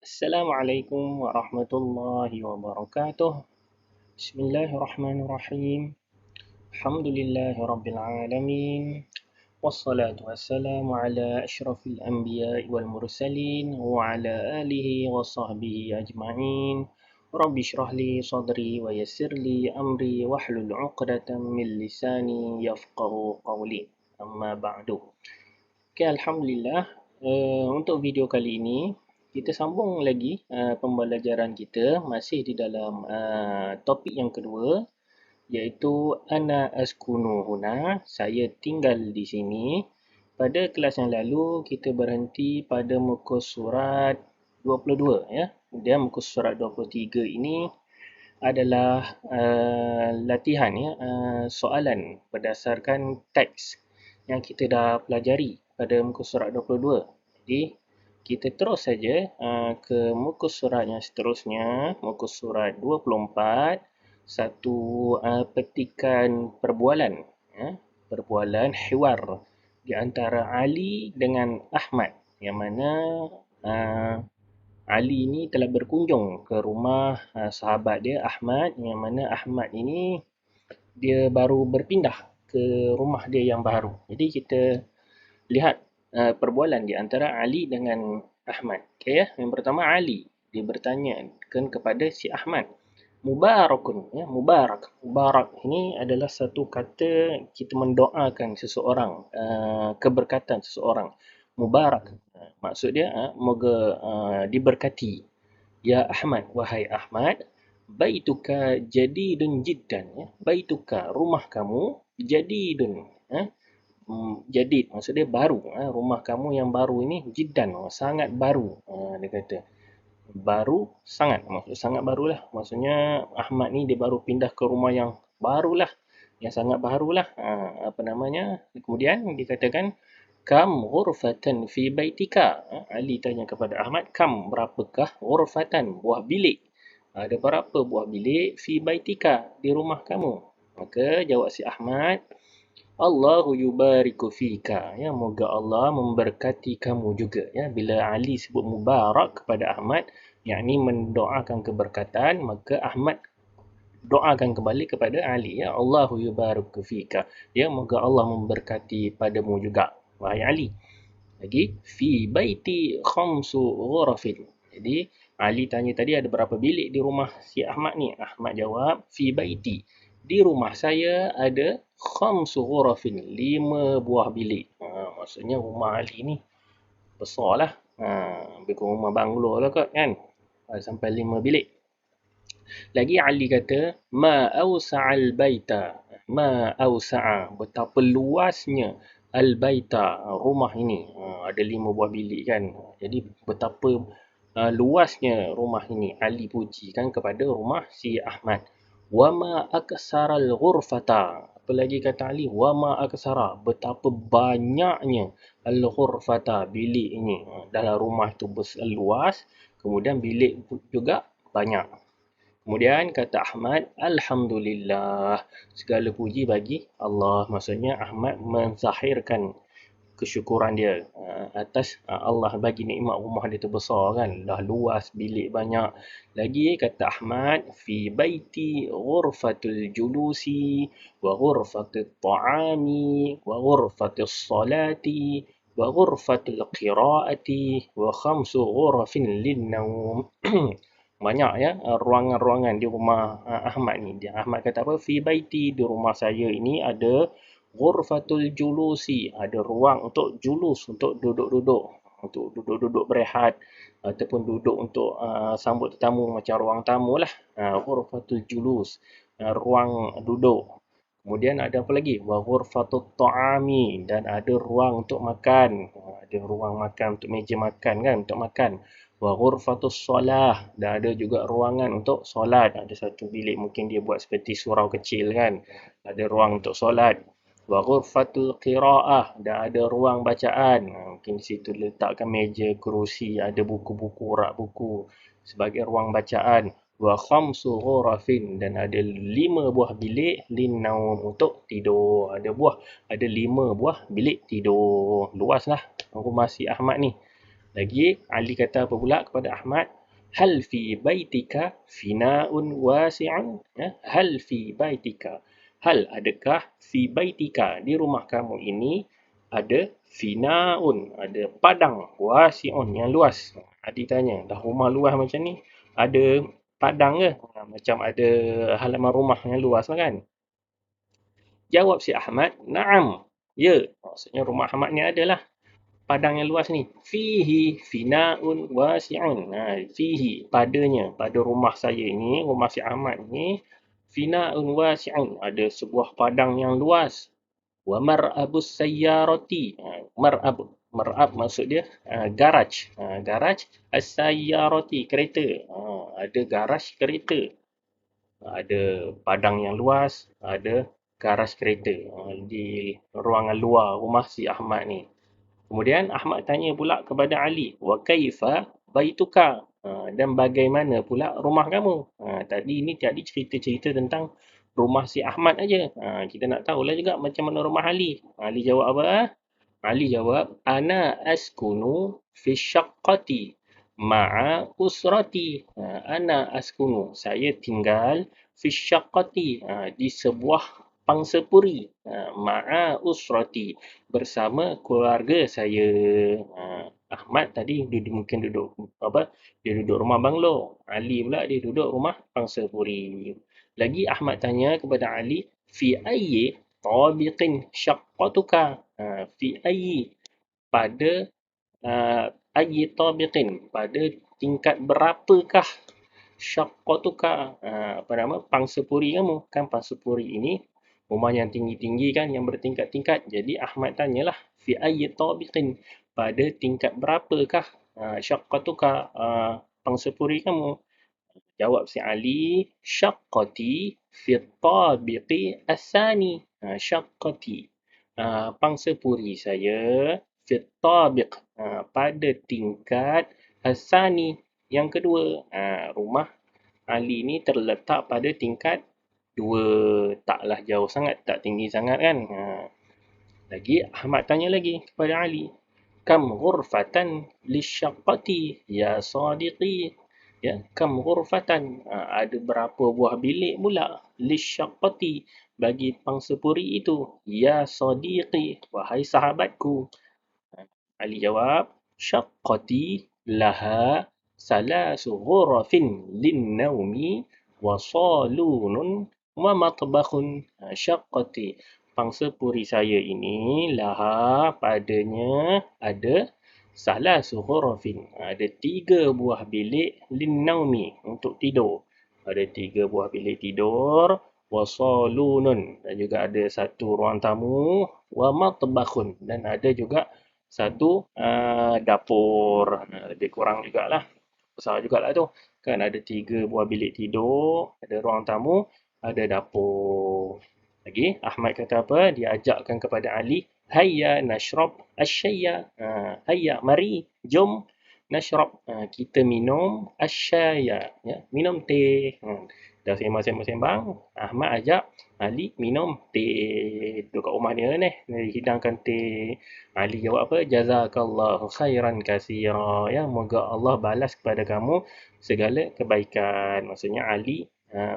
Assalamualaikum warahmatullahi wabarakatuh. Bismillahirrahmanirrahim. Alhamdulillahi rabbil alamin. Wassalatu wassalamu ala asyrafil anbiya'i wal mursalin wa ala alihi wa sahbihi ajma'in. Rabbi shrah li sadri wa yassir li amri wahlul 'uqdatam min lisani yafqahu qawli. Amma ba'du. Okay, Alhamdulillah. Untuk video kali ini, kita sambung lagi pembelajaran kita masih di dalam topik yang kedua, iaitu Ana askunu huna, saya tinggal di sini. Pada kelas yang lalu, kita berhenti pada muka surat 22. Ya. Kemudian muka surat 23 ini adalah latihan, ya, soalan berdasarkan teks yang kita dah pelajari pada muka surat 22. Jadi, kita terus saja ke muka surat yang seterusnya, muka surat 24, satu petikan perbualan, ya, perbualan hiwar di antara Ali dengan Ahmad, yang mana Ali ini telah berkunjung ke rumah sahabat dia Ahmad, yang mana Ahmad ini dia baru berpindah ke rumah dia yang baru. Jadi kita lihat perbualan di antara Ali dengan Ahmad. Okay, ya? Yang pertama Ali, dia bertanya kepada si Ahmad. Mubarakun, ya, mubarak. Mubarak ini adalah satu kata kita mendoakan seseorang, keberkatan seseorang. Mubarak. Maksud dia, moga diberkati. Ya Ahmad, wahai Ahmad, baituka jadidun jiddan, ya. Baituka, rumah kamu, jadidun, jadid, maksud dia baru. Rumah kamu yang baru ini jiddan, sangat baru. Dia kata baru sangat, maksud sangat barulah. Maksudnya Ahmad ni dia baru pindah ke rumah yang barulah, yang sangat barulah. Apa namanya? Kemudian dikatakan kam ghurfatan fi baitika. Ali tanya kepada Ahmad, kam berapakah ghurfatan, buah bilik? Ada berapa buah bilik fi baitika, di rumah kamu? Maka jawab si Ahmad, Allahu yubariku fika, ya, moga Allah memberkati kamu juga, ya. Bila Ali sebut mubarak kepada Ahmad, yakni mendoakan keberkatan, maka Ahmad doakan kembali kepada Ali, ya, Allahu yubariku fika, ya, moga Allah memberkati padamu juga, wahai Ali. Lagi, fi baiti khamsu ghurafin. Jadi Ali tanya tadi ada berapa bilik di rumah si Ahmad ni? Ahmad jawab, fi baiti, di rumah saya ada khamsu ghurafin, 5 buah bilik. Maksudnya rumah Ali ni besar lah. Bukan rumah banglo lah kot, kan? Sampai 5 bilik. Lagi Ali kata, ma awsa'al baita. Ma awsa'a, betapa luasnya al-baita, rumah ini. Ada 5 buah bilik, kan? Jadi betapa luasnya rumah ini. Ali pujikan kepada rumah si Ahmad. Wama aksaral ghurfata. Apa lagi kata Ali? Wama aksara, betapa banyaknya al-ghurfata, bilik ini. Dalam rumah itu luas, kemudian bilik juga banyak. Kemudian kata Ahmad, Alhamdulillah, segala puji bagi Allah. Maksudnya Ahmad menzahirkan kesyukuran dia atas Allah bagi nikmat rumah dia tu besar, kan, dah luas, bilik banyak. Lagi kata Ahmad, fi baiti ghurfatul julusi wa ghurfatul ta'ami wa ghurfatul salati wa ghurfatul qiraati wa khamsu ghurafin lin-naum. Banyak, ya, ruangan-ruangan di rumah Ahmad ni. Ahmad kata apa? Fi baiti, di rumah saya ini ada ghurfatul julusi, ada ruang untuk julus, untuk duduk-duduk, untuk duduk-duduk berehat ataupun duduk untuk sambut tetamu, macam ruang tamu lah. Ghurfatul julus, ruang duduk. Kemudian ada apa lagi? Wa ghurfatut ta'ami, dan ada ruang untuk makan. Ada ruang makan, untuk meja makan, kan, untuk makan. Wa ghurfatus solah, dan ada juga ruangan untuk solat. Ada satu bilik mungkin dia buat seperti surau kecil, kan. Ada ruang untuk solat. Wa ghurfatul qiraah, dan ada ruang bacaan. Mungkin di situ letakkan meja, kerusi, ada buku-buku, rak buku sebagai ruang bacaan. Wa khamsu ghurafin, dan ada 5 buah bilik linnaum, untuk tidur. Ada 5 buah bilik tidur. Luaslah rumah si Ahmad ni. Lagi Ali kata apa pula kepada Ahmad? Hal fi baitika fina'un wasi'un? Ya, hal fi baitika. Hal adakah fi baitika di rumah kamu ini ada fina'un, ada padang wasi'un yang luas. Adi tanya, dah rumah luas macam ni, ada padang ke? Macam ada halaman rumah yang luas lah kan? Jawab si Ahmad, na'am. Ya, maksudnya rumah Ahmad ni adalah padang yang luas ni. Fihi fina'un wasi'un. Fihi, padanya, pada rumah saya ni, rumah si Ahmad ni, fina'un wasi'un. Ada sebuah padang yang luas. Wa mar'abus sayyarati. Mar'ab maksud dia garaj. Garaj as-sayyarati, kereta. Ada garaj kereta. Ada padang yang luas, ada garaj kereta di ruangan luar rumah si Ahmad ni. Kemudian Ahmad tanya pula kepada Ali, wa kaifa baituka? Dan bagaimana pula rumah kamu? Tadi cerita-cerita tentang rumah si Ahmad aja. Kita nak tahulah juga macam mana rumah Ali. Ali jawab apa? Ali jawab, ana askunu fi syaqqati ma'a usrati. Ana askunu, saya tinggal fi syaqqati, di sebuah pangsapuri, ma'a usrati, bersama keluarga saya. Ahmad tadi mungkin duduk apa? Dia duduk rumah banglo. Ali pula dia duduk rumah pangsapuri. Lagi Ahmad tanya kepada Ali, fi ayyi tabiqin syaqqatuka? Fi ayyi, pada ayyi tabiqin, pada tingkat berapakah syaqqatuka, apa nama, pangsapuri kamu? Kan pangsapuri ini rumah yang tinggi-tinggi kan, yang bertingkat-tingkat. Jadi Ahmad tanyalah, fi ayyi tabiqin, pada tingkat berapakah syaqqatuka, pangsapuri kamu? Jawab si Ali, syaqqati fi tabiqi as-sani. Syaqqati, pangsapuri saya, fi tabiq, pada tingkat as-sani, yang kedua. Rumah Ali ni terletak pada tingkat 2, taklah jauh sangat, tak tinggi sangat kan. Lagi Ahmad tanya lagi kepada Ali, kam ghurfatan lisyaqqati ya sadiqi? Ya, kam ghurfatan, ada berapa buah bilik pula lisyaqqati, bagi pangsapuri itu, ya sadiqi, wahai sahabatku. Ali jawab, syaqqati laha salasu ghurafin linnaumi wa salunun wa matbakhun. Syaqqati, pangsapuri saya ini, laha, padanya ada salasu ghurafin, ada 3 buah bilik linnaumi, untuk tidur. Ada 3 buah bilik tidur, wa salunun, dan juga ada satu ruang tamu, wa matbakhun, dan ada juga satu dapur. Lebih kurang jugalah, besar jugalah tu. Kan ada 3 buah bilik tidur, ada ruang tamu, ada dapur. Lagi Ahmad kata apa? Dia ajakkan kepada Ali, hayya nashrab asyaya. Hayya, mari, jom, nashrab, kita minum asyaya, ya, minum teh. Dah sembang-sembang, Ahmad ajak Ali minum teh. Duduk kat rumah dia ni, dia hidangkan teh. Ali jawab apa? Jazakallahu khairan kasira. Ya, moga Allah balas kepada kamu segala kebaikan. Maksudnya Ali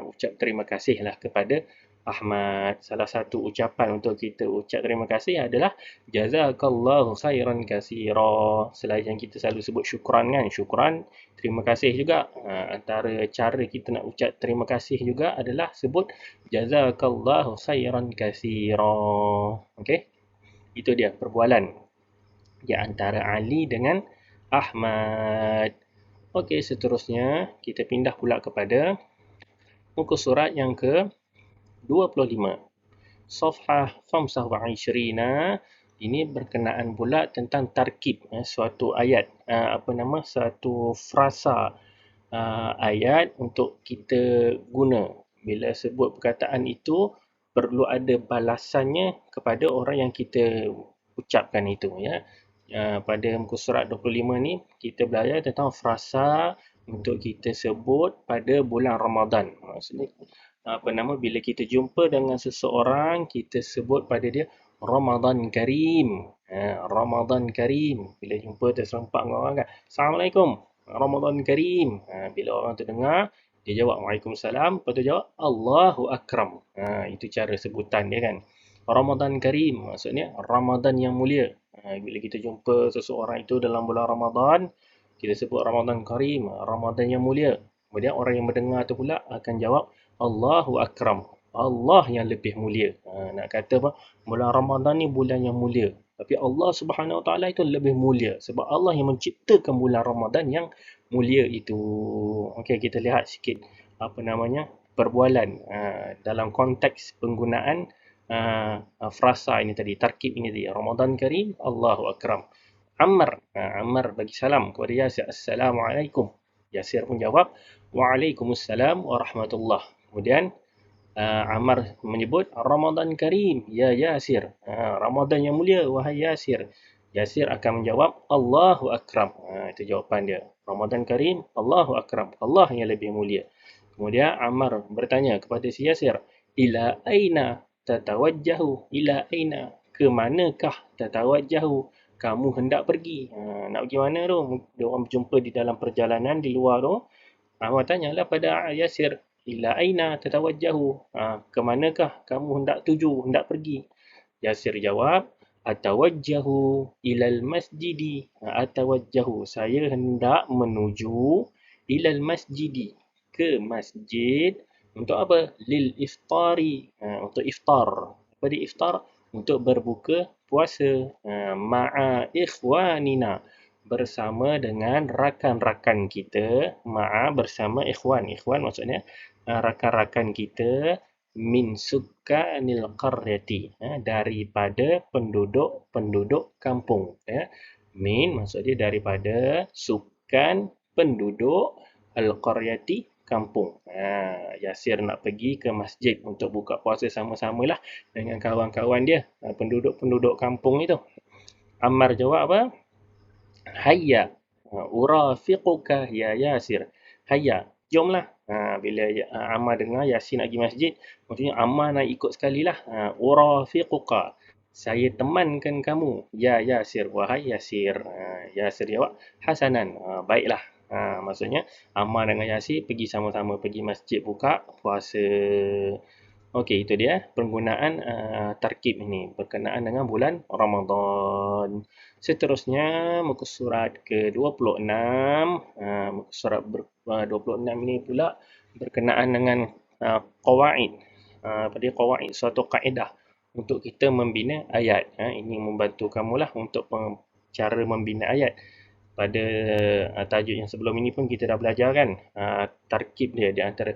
ucap terima kasihlah kepada Ahmad. Salah satu ucapan untuk kita ucap terima kasih adalah jazakallahu khairan kasira. Selain yang kita selalu sebut syukran kan, syukran, terima kasih juga. Antara cara kita nak ucap terima kasih juga adalah sebut jazakallahu khairan kasira. Okey? Itu dia perbualan di antara Ali dengan Ahmad. Okey, seterusnya kita pindah pula kepada muka surat yang ke-25. Safhah 25. Ini berkenaan pula tentang tarkib, suatu ayat, satu frasa ayat untuk kita guna. Bila sebut perkataan itu, perlu ada balasannya kepada orang yang kita ucapkan itu, ya. Pada muka surat 25 ni kita belajar tentang frasa untuk kita sebut pada bulan Ramadan. Maksudnya bila kita jumpa dengan seseorang, kita sebut pada dia Ramadan Karim. Ramadan Karim. Bila jumpa terserempak dengan orang kan, Assalamualaikum, Ramadan Karim. Bila orang tu dengar, dia jawab Waalaikumsalam, lepas tu jawab Allahu Akram. Itu cara sebutan dia kan. Ramadan Karim maksudnya Ramadan yang mulia. Bila kita jumpa seseorang itu dalam bulan Ramadan, kita sebut Ramadan Karim, Ramadan yang mulia. Kemudian orang yang mendengar tu pula akan jawab Allahu Akram, Allah yang lebih mulia. Nak kata apa? Bulan Ramadan ni bulan yang mulia. Tapi Allah Subhanahu Wa Taala itu lebih mulia sebab Allah yang menciptakan bulan Ramadan yang mulia itu. Okey, kita lihat sikit apa namanya perbualan dalam konteks penggunaan frasa ini tadi, tarkib ini tadi. Ramadan Karim, Allahu Akram. Ammar bagi salam kepada Yasir. Assalamualaikum. Yasir pun jawab, Waalaikumsalam warahmatullah. Kemudian Ammar menyebut Ramadan Karim, ya Yasir. Ramadan yang mulia, wahai Yasir. Yasir akan menjawab Allahu Akram. Itu jawapan dia. Ramadan Karim, Allahu Akram. Allah yang lebih mulia. Kemudian Ammar bertanya kepada si Yasir, Ila aina tatawajjahu? Ila aina? Ke manakah tatawajjahu? Kamu hendak pergi. Nak pergi mana tu? Dia orang berjumpa di dalam perjalanan di luar tu. Ammar tanyalah pada Yasir, Ila aina tatawajjahu? Ke manakah kamu hendak tuju, hendak pergi? Yasir jawab, Atawajjahu ilal masjidi. Atawajjahu, saya hendak menuju ilal masjidi, ke masjid. Untuk apa? Lil iftari, untuk iftar. Apa dia iftar? Untuk berbuka puasa. Ma'a ikhwanina, bersama dengan rakan-rakan kita. Bersama ikhwan. Ikhwan maksudnya rakan-rakan kita min sukkanil qaryati, daripada penduduk kampung. Min maksud dia daripada sukan penduduk al-qaryati, kampung. Yasir nak pergi ke masjid untuk buka puasa sama-samalah dengan kawan-kawan dia, penduduk-penduduk kampung itu. Ammar jawab apa? Hayya urafiquka ya Yasir. Hayya, jomlah. Bila Ammar dengar Yasir nak pergi masjid, maksudnya Ammar nak ikut sekali lah. Urafiquka, saya temankan kamu. Ya Yasir, wahai Yasir. Yasir jawab, Hasanan, baiklah. Maksudnya Ammar dengan Yasir pergi sama-sama pergi masjid buka puasa. Okey, itu dia penggunaan tarkib ini berkenaan dengan bulan Ramadan. Seterusnya muka surat ke-26. Muka surat 26 ini pula berkenaan dengan qawaid. Pada qawaid, suatu kaedah untuk kita membina ayat. Ini membantu kamulah untuk cara membina ayat. Pada tajuk yang sebelum ini pun kita dah belajar kan, tarkib dia di antara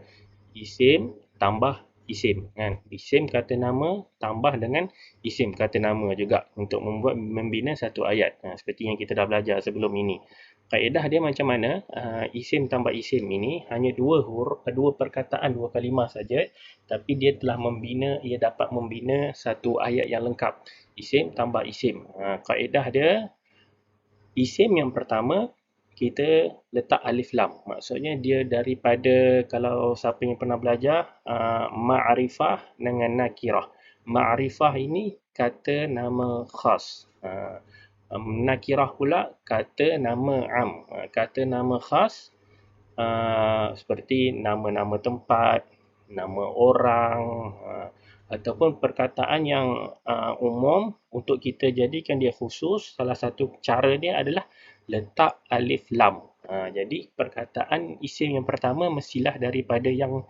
isim tambah isim kan. Isim kata nama tambah dengan isim kata nama juga untuk membina satu ayat. Seperti yang kita dah belajar sebelum ini. Kaedah dia macam mana? Isim tambah isim ini hanya dua perkataan, dua kalimah saja, tapi dia dapat membina satu ayat yang lengkap. Isim tambah isim. Kaedah dia, isim yang pertama kita letak alif lam. Maksudnya dia daripada, kalau siapa yang pernah belajar ma'rifah dengan nakirah. Ma'rifah ini kata nama khas. Nakirah pula kata nama am. Kata nama khas seperti nama-nama tempat, nama orang, ataupun perkataan yang umum untuk kita jadikan dia khusus. Salah satu cara dia adalah letak alif lam. Jadi perkataan isim yang pertama mestilah daripada yang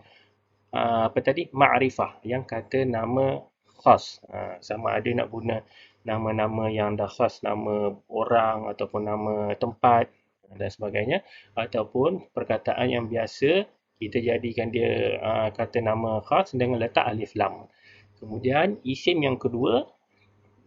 ma'rifah, yang kata nama khas. Sama ada nak guna nama-nama yang dah khas, nama orang ataupun nama tempat dan sebagainya, ataupun perkataan yang biasa kita jadikan dia kata nama khas dengan letak alif lam. Kemudian isim yang kedua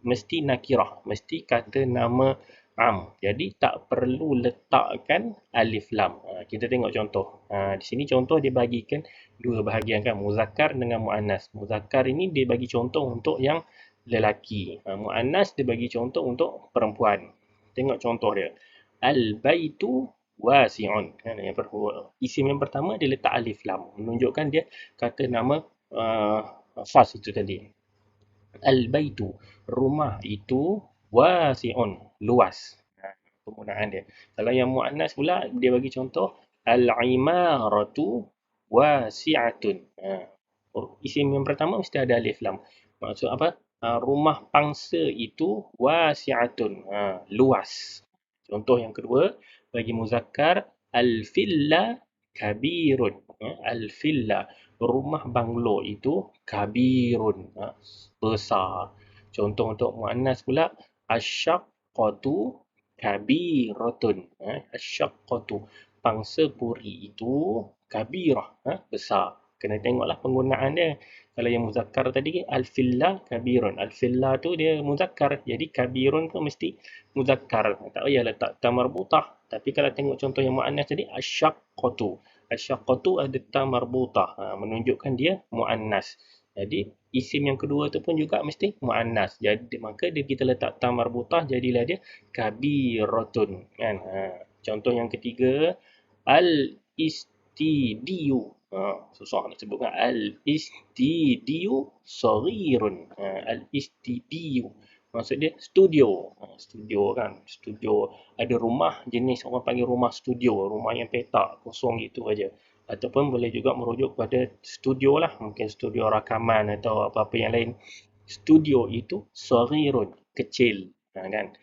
mesti nakirah, mesti kata nama am. Jadi tak perlu letakkan alif lam. Kita tengok contoh. Di sini contoh dia bagikan dua bahagian kan, muzakkar dengan muannas. Muzakkar ini dia bagi contoh untuk yang lelaki. Muannas dia bagi contoh untuk perempuan. Tengok contoh dia. Al-baitu wasi'un. Isim yang pertama dia letak alif lam, menunjukkan dia kata nama khas itu tadi. Al-baitu, rumah itu, wasi'un, luas. Penggunaan dia. Kalau yang muannas pula, dia bagi contoh, al-imaratu wasi'atun. Isim yang pertama mesti ada alif lam. Maksud apa? Rumah pangsa itu wasi'atun. Luas. Contoh yang kedua, bagi muzakkar, al-villa kabirun. Al-villa, rumah banglo itu kabirun. Besar. Contoh untuk muannas pula, asyaqqatu kabiratun. Asyaqqatu, pangsa puri itu kabirah, besar. Kena tengoklah penggunaan dia. Kalau yang muzakkar tadi, al-filla kabirun. Al-filla tu dia muzakkar. Jadi kabirun tu mesti muzakkar. Tak payah letak ta marbutah. Tapi kalau tengok contoh yang muannas tadi, asyaqqatu. Asyaqqatu ada ta marbutah. Menunjukkan dia muannas. Jadi isim yang kedua tu pun juga mesti muannas. Jadi maka dia kita letak ta marbutah, jadilah dia kabiratun, kan. Contoh yang ketiga, al istidiyu. Susah nak sebut, kan. Al istidiyu saghirun. Al istidiyu maksud dia studio. Studio, kan, studio. Ada rumah jenis orang panggil rumah studio, rumah yang petak kosong gitu aja. Ataupun boleh juga merujuk kepada studio lah, mungkin studio rakaman atau apa-apa yang lain. Studio itu saghirun, kecil, kan.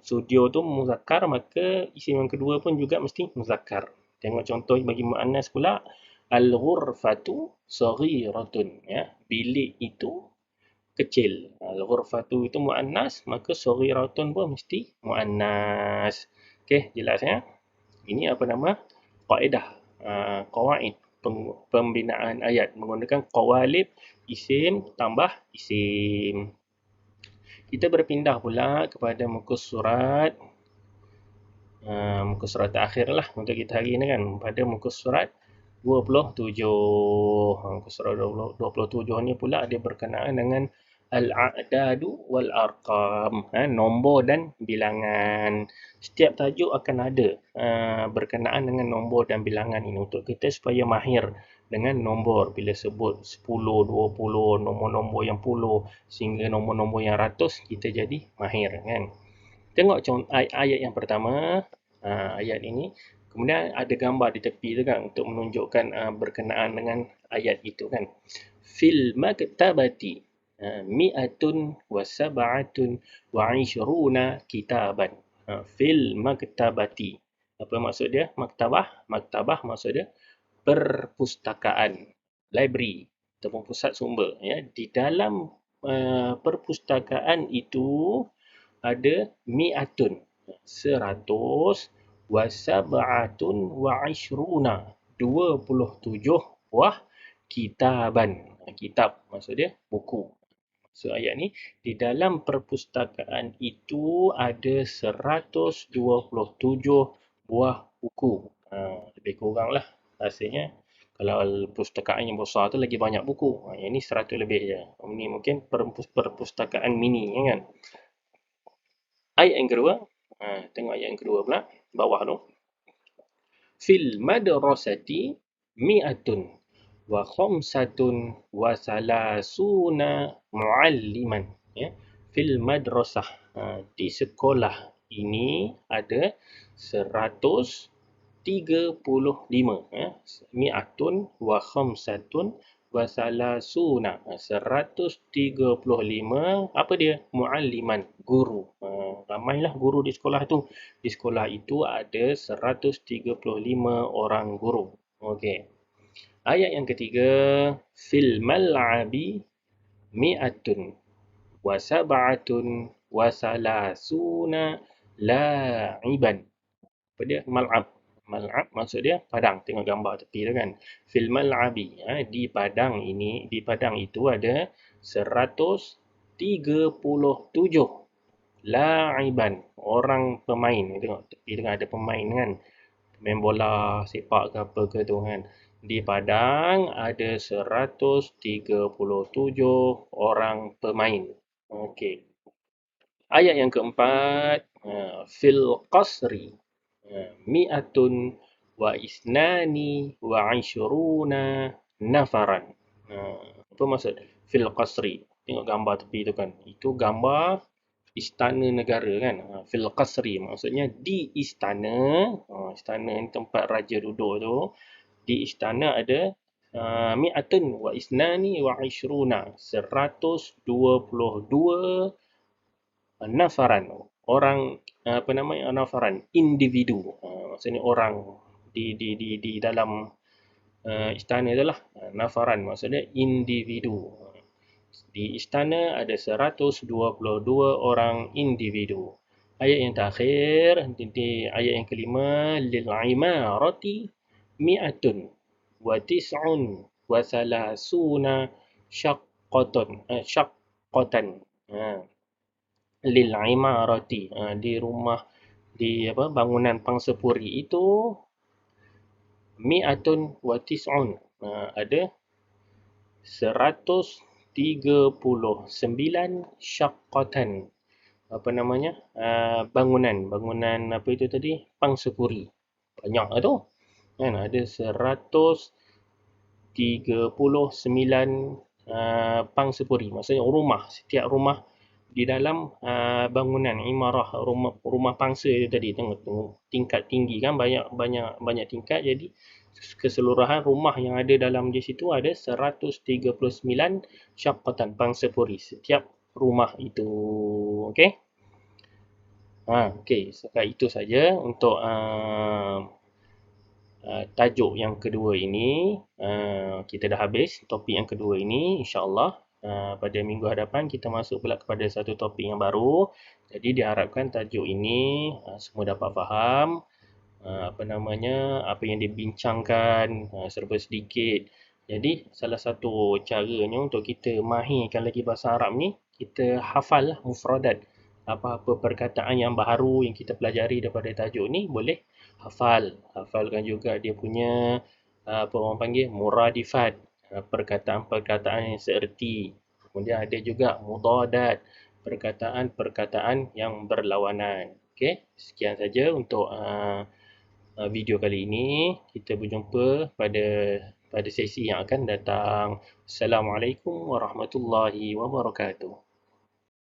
Studio tu muzakkar, maka isim yang kedua pun juga mesti muzakkar. Tengok contoh bagi muannas pula, al-ghurfatu saghiratun, ya. Bilik itu kecil. Al-ghurfatu itu muannas, maka saghiratun pun mesti muannas. Okey, jelas, ya. Ini apa nama? Kaedah, qawaid pembinaan ayat menggunakan qawalib, isim tambah isim. Kita berpindah pula kepada muka surat terakhir lah untuk kita hari ini, kan, pada muka surat 27. Muka surat 27 ni pula dia berkenaan dengan al-a'dadu wal arqam, nombor dan bilangan. Setiap tajuk akan ada berkenaan dengan nombor dan bilangan ini untuk kita supaya mahir dengan nombor. Bila sebut 10, 20, nombor-nombor yang puluh sehingga nombor-nombor yang ratus, kita jadi mahir, kan. Tengok ayat yang pertama, ayat ini. Kemudian ada gambar di tepi tu, kan, untuk menunjukkan berkenaan dengan ayat itu, kan. Fil maktabati mi'atun wa sab'atun wa 'ishruna kitaban. Fil maktabati. Apa maksud dia? Maktabah. Maktabah maksud dia perpustakaan, library ataupun pusat sumber, ya. Di dalam perpustakaan itu ada mi'atun, 100, wa sab'atun wa 'ishruna, 27 buah kitaban. Kitab maksud dia buku. So ayat ni, di dalam perpustakaan itu ada 127 buah buku. Lebih kurang lah rasanya. Kalau perpustakaan yang besar tu lagi banyak buku. Yang ni 100 lebih je. Ini mungkin perpustakaan mini, kan. Ayat yang kedua, tengok ayat yang kedua pula, bawah tu. Fil madrasati mi'atun wa khamsatun wa salasuna mu'alliman. Ya. Fil madrasah, di sekolah ini ada 135. Mi'atun wa khamsatun wa salasuna, 135. Apa dia? Mu'alliman, guru. Ramailah guru di sekolah tu. Di sekolah itu ada 135 orang guru. Okey. Ayat yang ketiga, fil mal'abi mi'atun wa sab'atun wa salasuna la'iban. Apa dia? Mal'ab. Mal'ab maksud dia padang. Tengok gambar tepi tu, kan. Fil mal'abi, di padang ini, di padang itu ada 137 la'iban, orang pemain. Tengok tepi tu, kan, ada pemain, kan. Main bola sepak ke apa ke tu, kan. Di padang ada 137 orang pemain. Okey. Ayat yang keempat, fil qasri mi'atun wa isnani wa 'ishruna nafaran. Apa maksud fil qasri? Tengok gambar tepi tu, kan. Itu gambar istana negara kan. Fil qasri maksudnya di istana. Istana ni tempat raja duduk tu. Di istana ada mi'atun wa isnani wa ishruna, 122 nafaran, orang, apa namanya, nafaran, individu. Maksudnya orang di dalam istana tu lah. Nafaran maksudnya individu. Di istana ada 122 orang individu. Ayat yang terakhir, di ayat yang kelima, lil imarati mi'atun wa tis'un wa salasuna syaqqatan. Lil imarati, di rumah, di apa, bangunan pangsapuri itu, mi'atun wa tis'un, ada 139 syaqqatan, apa namanya, bangunan apa itu tadi, pangsapuri. Banyak lah tu kan, ada 139 pangsapuri, maksudnya rumah, setiap rumah di dalam bangunan imarah, rumah pangsa itu tadi. Tengok tingkat tinggi kan, banyak tingkat. Jadi keseluruhan rumah yang ada dalam di situ ada 139 syaqqatan, pangsapuri setiap rumah itu. Okey. Okey, setakat itu saja untuk tajuk yang kedua ini. Kita dah habis topik yang kedua ini, insya-Allah. Pada minggu hadapan kita masuk pula kepada satu topik yang baru. Jadi diharapkan tajuk ini semua dapat faham apa namanya, apa yang dibincangkan, serba sedikit. Jadi salah satu caranya untuk kita mahirkan lagi bahasa Arab ni, kita hafal lah mufradat. Apa-apa perkataan yang baru yang kita pelajari daripada tajuk ni boleh hafalkan juga dia punya apa orang panggil muradifat, perkataan-perkataan yang seerti. Kemudian ada juga mudadat, perkataan-perkataan yang berlawanan. Okey, sekian saja untuk video kali ini. Kita berjumpa pada sesi yang akan datang. Assalamualaikum warahmatullahi wabarakatuh.